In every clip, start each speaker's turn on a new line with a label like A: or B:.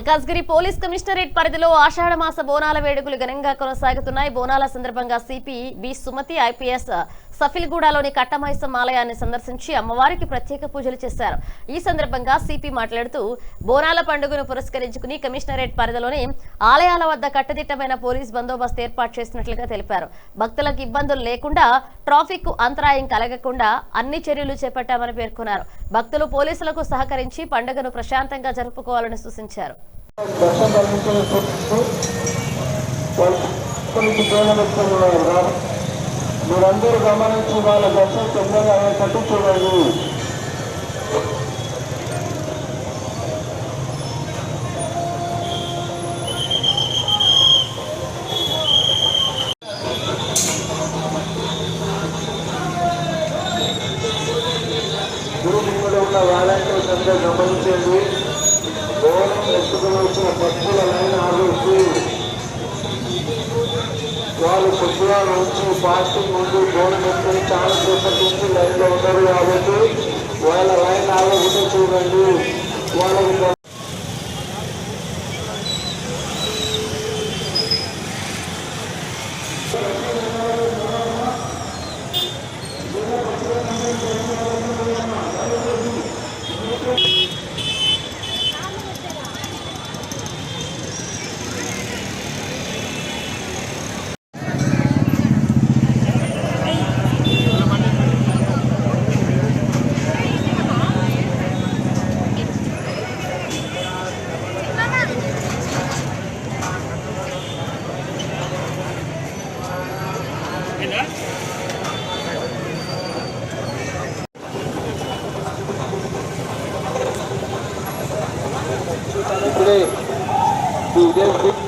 A: Malkajgiri police commissionerate పరిధిలో ఆషాఢ మాస బోనాల వేడుకలు ఘనంగా కొనసాగుతున్నాయి. బోనాల సందర్భంగా సిపి బి సుమతి ఐపీఎస్ సఫిల్గూడలోని కట్టమైసమ్మ ఆలయాన్ని సందర్శించి అమ్మవారికి ప్రత్యేక పూజలు చేశారు. ఈ సందర్భంగా సిపి మాట్లాడుతూ బోనాల పండుగను పురస్కరించుకుని కమిషనరేట్ పరిధిలోని ఆలయాల వద్ద కట్టుదిట్టమైన పోలీస్ బందోబస్తు ఏర్పాటు చేసినట్లుగా తెలిపారు. భక్తులకు ఇబ్బందులు లేకుండా ట్రాఫిక్ అంతరాయం కలగకుండా అన్ని చర్యలు చేపట్టామని పేర్కొన్నారు. భక్తులు పోలీసులకు సహకరించి పండుగను ప్రశాంతంగా జరుపుకోవాలని సూచించారు.
B: మీరందరూ గమనించి వాళ్ళ దర్శనం తొందరగా అయ్యేటట్టు చూడండి. గురువులో ఉన్న వాలంటీర్స్ అందరూ గమనించండి. బోనం ఎత్తుకుని వచ్చిన భక్తుల లైన్ ఆలోచి వాళ్ళు కొద్దిగా నుంచి పార్కింగ్ ముందు బోనం ఎత్తుకుని చాలా సేపటి నుంచి లైన్లో ఉన్నారు కాబట్టి వాళ్ళ లైన్ ఆలోచన చూడండి. వాళ్ళకి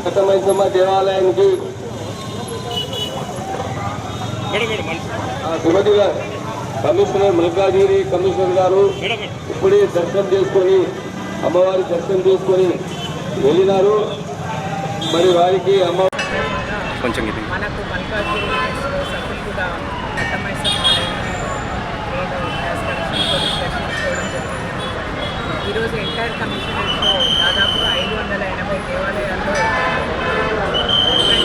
B: కట్టమైసమ్మ దేవాలయానికి సుమతి గారు కమిషనర్ మల్కాజ్గిరి కమిషనర్ గారు ఇప్పుడే దర్శనం చేసుకొని అమ్మవారి దర్శనం చేసుకొని వెళ్ళినారు. మరి వారికి అమ్మ
C: కొంచెం మనకు మల్కాజ్గిరి సఫిల్గూడ కట్టమైసమ్మ ఈరోజు ఎంటైర్ కమిషనరేట్లో దాదాపుగా 580 దేవాలయాల్లో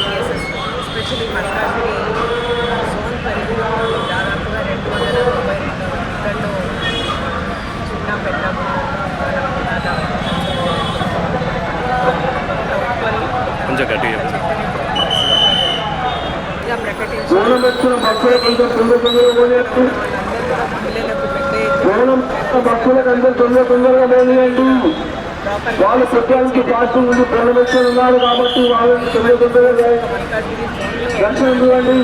C: కేసెస్, ఎస్పెషలీ మల్కాజ్గిరి జోన్ పరిధిలో దాదాపుగా 292 ఇళ్లలో చిన్న పెద్ద
B: తొందరగా పోనీయండి. వాళ్ళు సత్యానికి పార్కింగ్ ముందు ప్రణమిస్తులు ఉన్నారు కాబట్టి వాళ్ళని తొందరగా దర్శనం చూడండి.